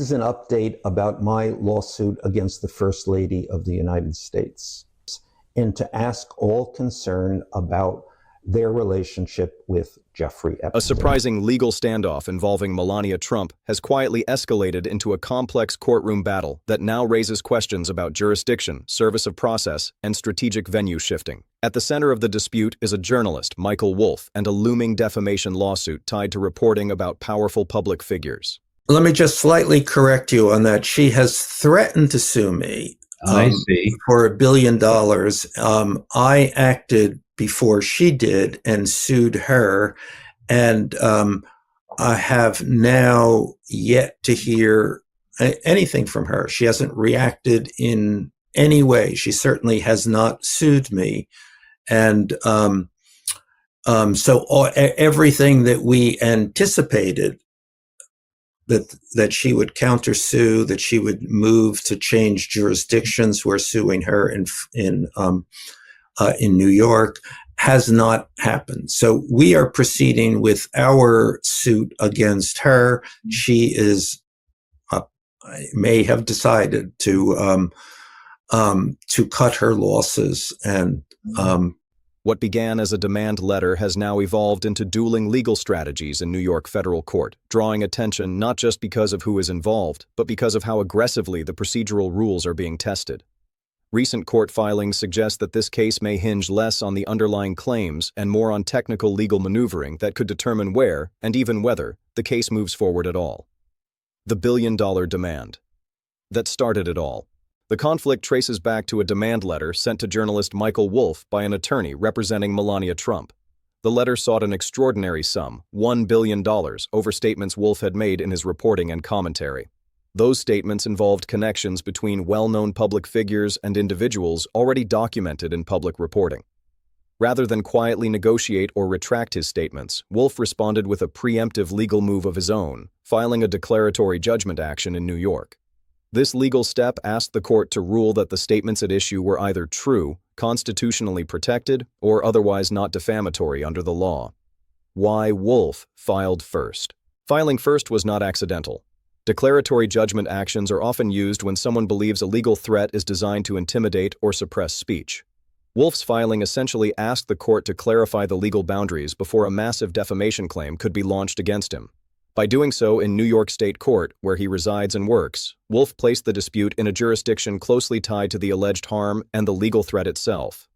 This is an update about my lawsuit against the First Lady of the United States, and to ask all concerned about their relationship with Jeffrey Epstein. A surprising legal standoff involving Melania Trump has quietly escalated into a complex courtroom battle that now raises questions about jurisdiction, service of process, and strategic venue shifting. At the center of the dispute is a journalist, Michael Wolff, and a looming defamation lawsuit tied to reporting about powerful public figures. Let me just slightly correct you on that. She has threatened to sue me I see. for $1 billion. I acted before she did and sued her. And I have now yet to hear anything from her. She hasn't reacted in any way. She certainly has not sued me. And so everything that we anticipated, that she would countersue, that she would move to change jurisdictions. We're suing her in New York, has not happened. So we are proceeding with our suit against her. She may have decided to cut her losses and. What began as a demand letter has now evolved into dueling legal strategies in New York federal court, drawing attention not just because of who is involved, but because of how aggressively the procedural rules are being tested. Recent court filings suggest that this case may hinge less on the underlying claims and more on technical legal maneuvering that could determine where, and even whether, the case moves forward at all. The billion-dollar demand. That started it all. The conflict traces back to a demand letter sent to journalist Michael Wolff by an attorney representing Melania Trump. The letter sought an extraordinary sum, $1 billion, over statements Wolff had made in his reporting and commentary. Those statements involved connections between well-known public figures and individuals already documented in public reporting. Rather than quietly negotiate or retract his statements, Wolff responded with a preemptive legal move of his own, filing a declaratory judgment action in New York. This legal step asked the court to rule that the statements at issue were either true, constitutionally protected, or otherwise not defamatory under the law. Why Wolff filed first? Filing first was not accidental. Declaratory judgment actions are often used when someone believes a legal threat is designed to intimidate or suppress speech. Wolff's filing essentially asked the court to clarify the legal boundaries before a massive defamation claim could be launched against him. By doing so in New York State Court, where he resides and works, Wolff placed the dispute in a jurisdiction closely tied to the alleged harm and the legal threat itself.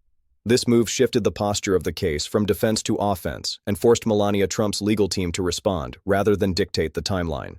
This move shifted the posture of the case from defense to offense and forced Melania Trump's legal team to respond rather than dictate the timeline.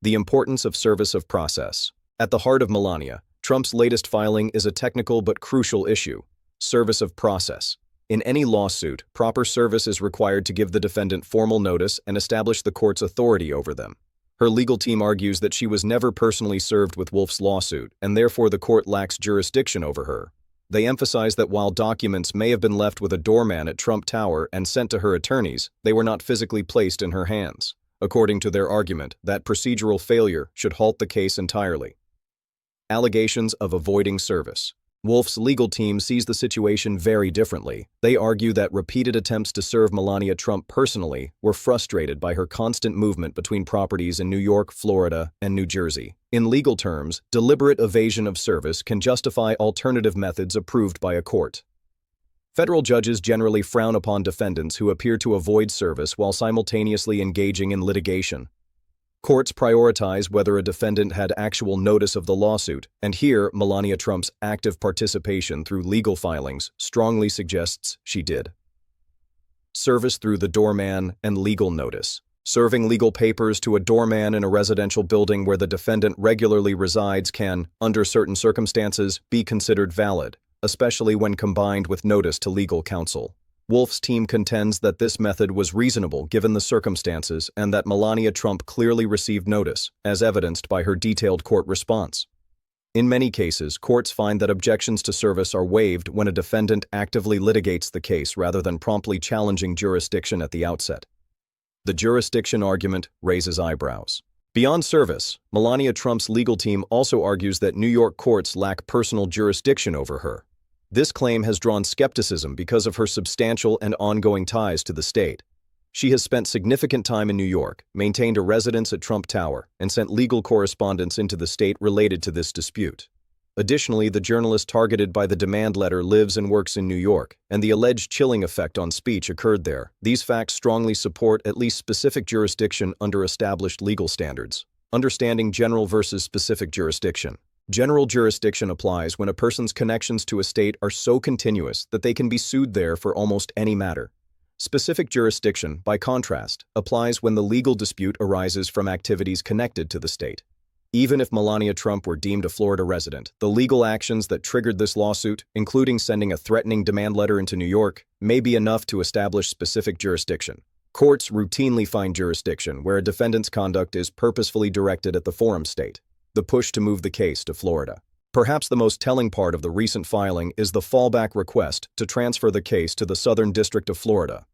The importance of service of process. At the heart of Melania, Trump's latest filing is a technical but crucial issue: service of process. In any lawsuit, proper service is required to give the defendant formal notice and establish the court's authority over them. Her legal team argues that she was never personally served with Wolff's lawsuit, and therefore the court lacks jurisdiction over her. They emphasize that while documents may have been left with a doorman at Trump Tower and sent to her attorneys, they were not physically placed in her hands. According to their argument, that procedural failure should halt the case entirely. Allegations of avoiding service. Wolff's legal team sees the situation very differently. They argue that repeated attempts to serve Melania Trump personally were frustrated by her constant movement between properties in New York, Florida, and New Jersey. In legal terms, deliberate evasion of service can justify alternative methods approved by a court. Federal judges generally frown upon defendants who appear to avoid service while simultaneously engaging in litigation. Courts prioritize whether a defendant had actual notice of the lawsuit, and here Melania Trump's active participation through legal filings strongly suggests she did. Service through the doorman and legal notice. Serving legal papers to a doorman in a residential building where the defendant regularly resides can, under certain circumstances, be considered valid, especially when combined with notice to legal counsel. Wolff's team contends that this method was reasonable given the circumstances and that Melania Trump clearly received notice, as evidenced by her detailed court response. In many cases, courts find that objections to service are waived when a defendant actively litigates the case rather than promptly challenging jurisdiction at the outset. The jurisdiction argument raises eyebrows. Beyond service, Melania Trump's legal team also argues that New York courts lack personal jurisdiction over her. This claim has drawn skepticism because of her substantial and ongoing ties to the state. She has spent significant time in New York, maintained a residence at Trump Tower, and sent legal correspondence into the state related to this dispute. Additionally, the journalist targeted by the demand letter lives and works in New York, and the alleged chilling effect on speech occurred there. These facts strongly support at least specific jurisdiction under established legal standards. Understanding general versus specific jurisdiction. General jurisdiction applies when a person's connections to a state are so continuous that they can be sued there for almost any matter. Specific jurisdiction, by contrast, applies when the legal dispute arises from activities connected to the state. Even if Melania Trump were deemed a Florida resident, the legal actions that triggered this lawsuit, including sending a threatening demand letter into New York, may be enough to establish specific jurisdiction. Courts routinely find jurisdiction where a defendant's conduct is purposefully directed at the forum state. The push to move the case to Florida. Perhaps the most telling part of the recent filing is the fallback request to transfer the case to the Southern District of Florida.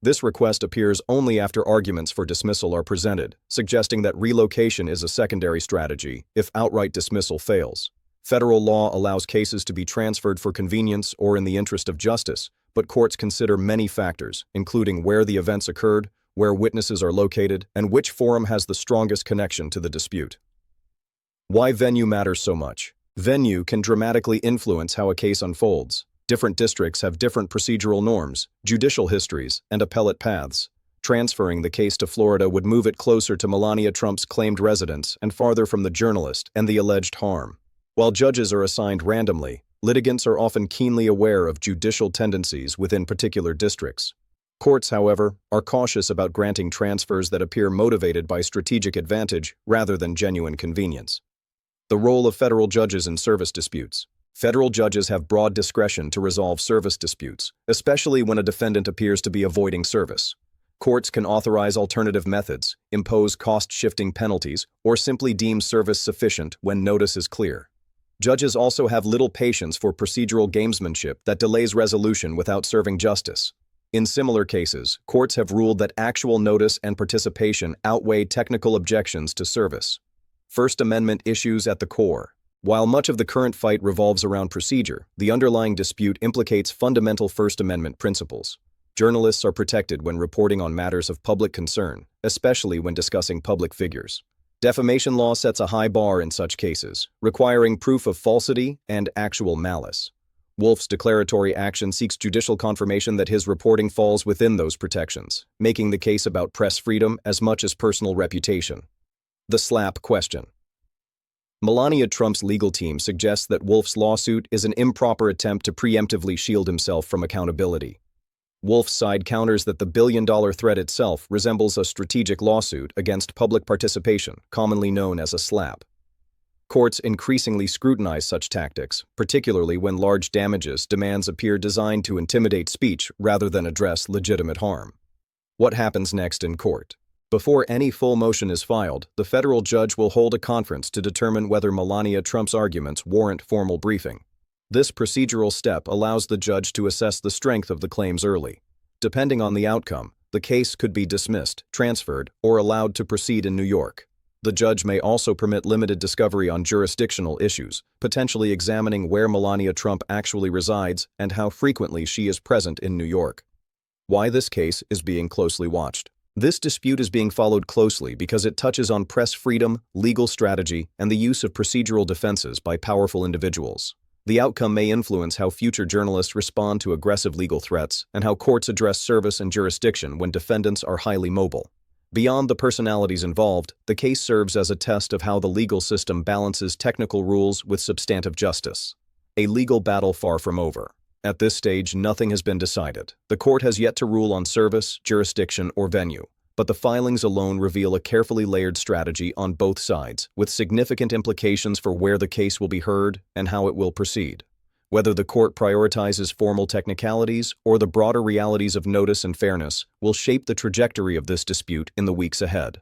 This request appears only after arguments for dismissal are presented, suggesting that relocation is a secondary strategy if outright dismissal fails. Federal law allows cases to be transferred for convenience or in the interest of justice, but courts consider many factors, including where the events occurred, where witnesses are located, and which forum has the strongest connection to the dispute. Why venue matters so much. Venue can dramatically influence how a case unfolds. Different districts have different procedural norms, judicial histories, and appellate paths. Transferring the case to Florida would move it closer to Melania Trump's claimed residence and farther from the journalist and the alleged harm. While judges are assigned randomly, litigants are often keenly aware of judicial tendencies within particular districts. Courts, however, are cautious about granting transfers that appear motivated by strategic advantage rather than genuine convenience. The role of federal judges in service disputes. Federal judges have broad discretion to resolve service disputes, especially when a defendant appears to be avoiding service. Courts can authorize alternative methods, impose cost-shifting penalties, or simply deem service sufficient when notice is clear. Judges also have little patience for procedural gamesmanship that delays resolution without serving justice. In similar cases, courts have ruled that actual notice and participation outweigh technical objections to service. First Amendment issues at the core. While much of the current fight revolves around procedure, the underlying dispute implicates fundamental First Amendment principles. Journalists are protected when reporting on matters of public concern, especially when discussing public figures. Defamation law sets a high bar in such cases, requiring proof of falsity and actual malice. Wolf's declaratory action seeks judicial confirmation that his reporting falls within those protections, making the case about press freedom as much as personal reputation. The slap question. Melania Trump's legal team suggests that Wolf's lawsuit is an improper attempt to preemptively shield himself from accountability. Wolf's side counters that the billion-dollar threat itself resembles a strategic lawsuit against public participation, commonly known as a slap. Courts increasingly scrutinize such tactics, particularly when large damages demands appear designed to intimidate speech rather than address legitimate harm. What happens next in court? Before any full motion is filed, the federal judge will hold a conference to determine whether Melania Trump's arguments warrant formal briefing. This procedural step allows the judge to assess the strength of the claims early. Depending on the outcome, the case could be dismissed, transferred, or allowed to proceed in New York. The judge may also permit limited discovery on jurisdictional issues, potentially examining where Melania Trump actually resides and how frequently she is present in New York. Why this case is being closely watched. This dispute is being followed closely because it touches on press freedom, legal strategy, and the use of procedural defenses by powerful individuals. The outcome may influence how future journalists respond to aggressive legal threats and how courts address service and jurisdiction when defendants are highly mobile. Beyond the personalities involved, the case serves as a test of how the legal system balances technical rules with substantive justice. A legal battle far from over. At this stage, nothing has been decided. The court has yet to rule on service, jurisdiction, or venue, but the filings alone reveal a carefully layered strategy on both sides, with significant implications for where the case will be heard and how it will proceed. Whether the court prioritizes formal technicalities or the broader realities of notice and fairness will shape the trajectory of this dispute in the weeks ahead.